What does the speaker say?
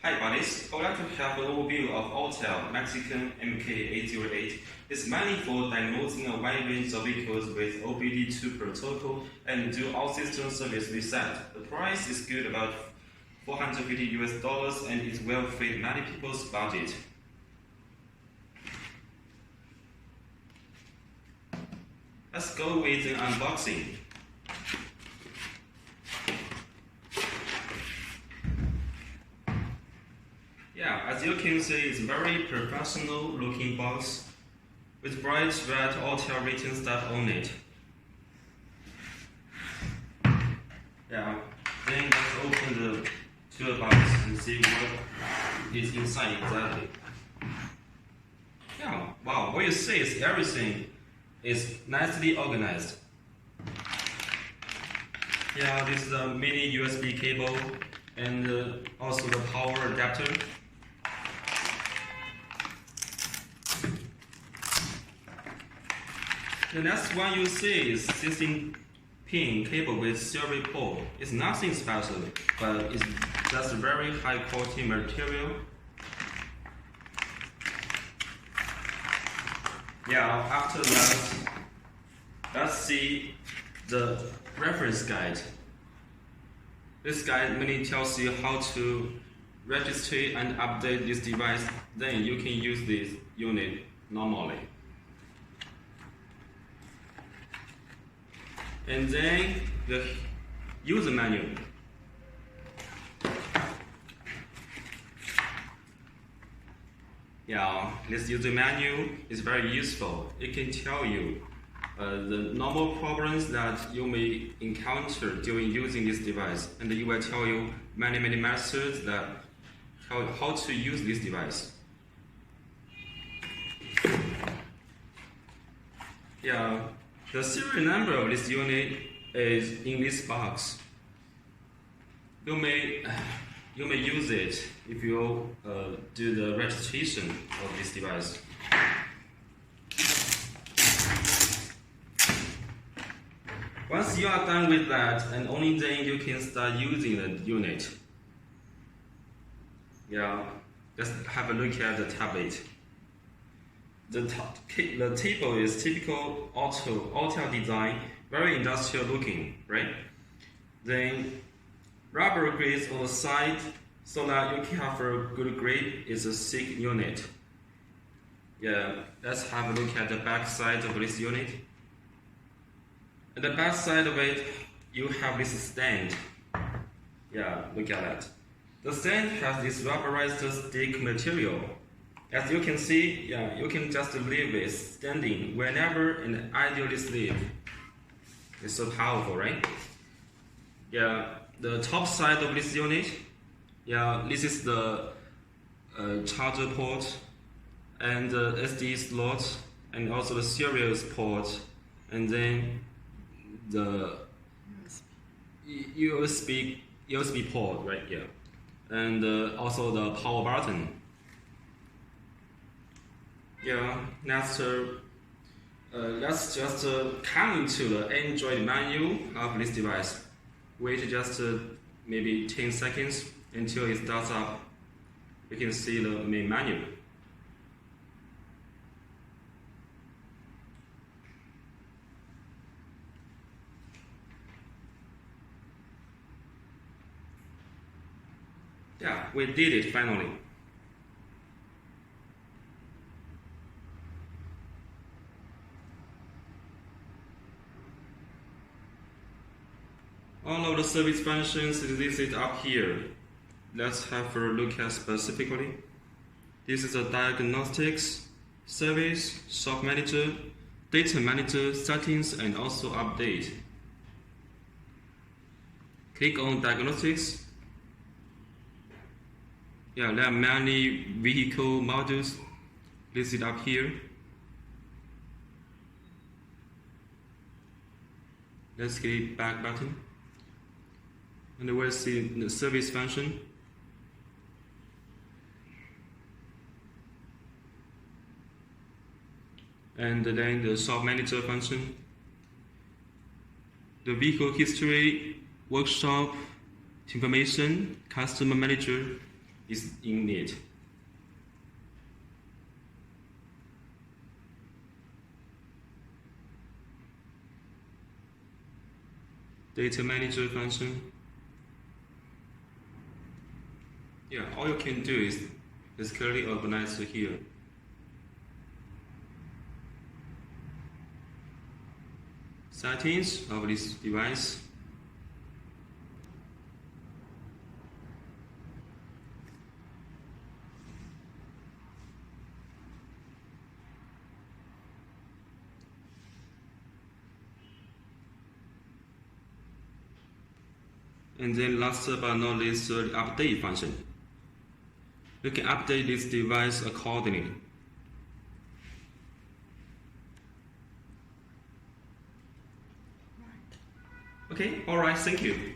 Hi buddies, I would like to have an overview of Autel MaxiCOM MK808. It's mainly for diagnosing a wide range of vehicles with OBD2 protocol and do all system service reset. The price is good, about $450 and it will fit many people's budget. Let's go with the unboxing. Yeah, as you can see, it's a very professional looking box with bright red Autel written stuff on it. Yeah, then let's open the toolbox and see what is inside exactly. Yeah, wow, what you see is everything is nicely organized. Yeah, this is a mini USB cable and also the power adapter. The next one you see is 16-pin cable with serial port. It's nothing special, but it's just very high quality material. Yeah, after that, let's see the reference guide. This guide mainly tells you how to register and update this device. Then you can use this unit normally. And then the user manual. Yeah, this user manual is very useful. It can tell you the normal problems that you may encounter during using this device, and it will tell you many methods that tell how to use this device. Yeah. The serial number of this unit is in this box. You may use it if you do the registration of this device. Once you are done with that, and only then you can start using the unit. Yeah, let's have a look at the tablet. The table is typical Autel design, very industrial looking, right? Then rubber grids on the side so that you can have a good grip. It's a thick unit. Yeah, let's have a look at the back side of this unit. At the back side of it, you have this stand. Yeah, look at that. The stand has this rubberized stick material. As you can see, yeah, you can just leave it standing whenever and ideally sleep. It's so powerful, right? Yeah, the top side of this unit, yeah, this is the charger port and the SD slot and also the serial port, and then the USB port right here, and also the power button. Yeah, next, let's just come into the Android menu of this device. Wait just maybe 10 seconds until it starts up. You can see the main menu. Yeah, we did it finally. All of the service functions is listed up here. Let's have a look at specifically. This is a diagnostics, service, shop manager, data manager, settings, and also update. Click on diagnostics. Yeah, there are many vehicle models listed up here. Let's click back button. And we'll see the service function. And then the shop manager function. The vehicle history, workshop, information, customer manager, is in it. Data manager function. Yeah, all you can do is clearly organize here. Settings of this device. And then last but not least, the update function. You can update this device accordingly. Okay, alright, thank you.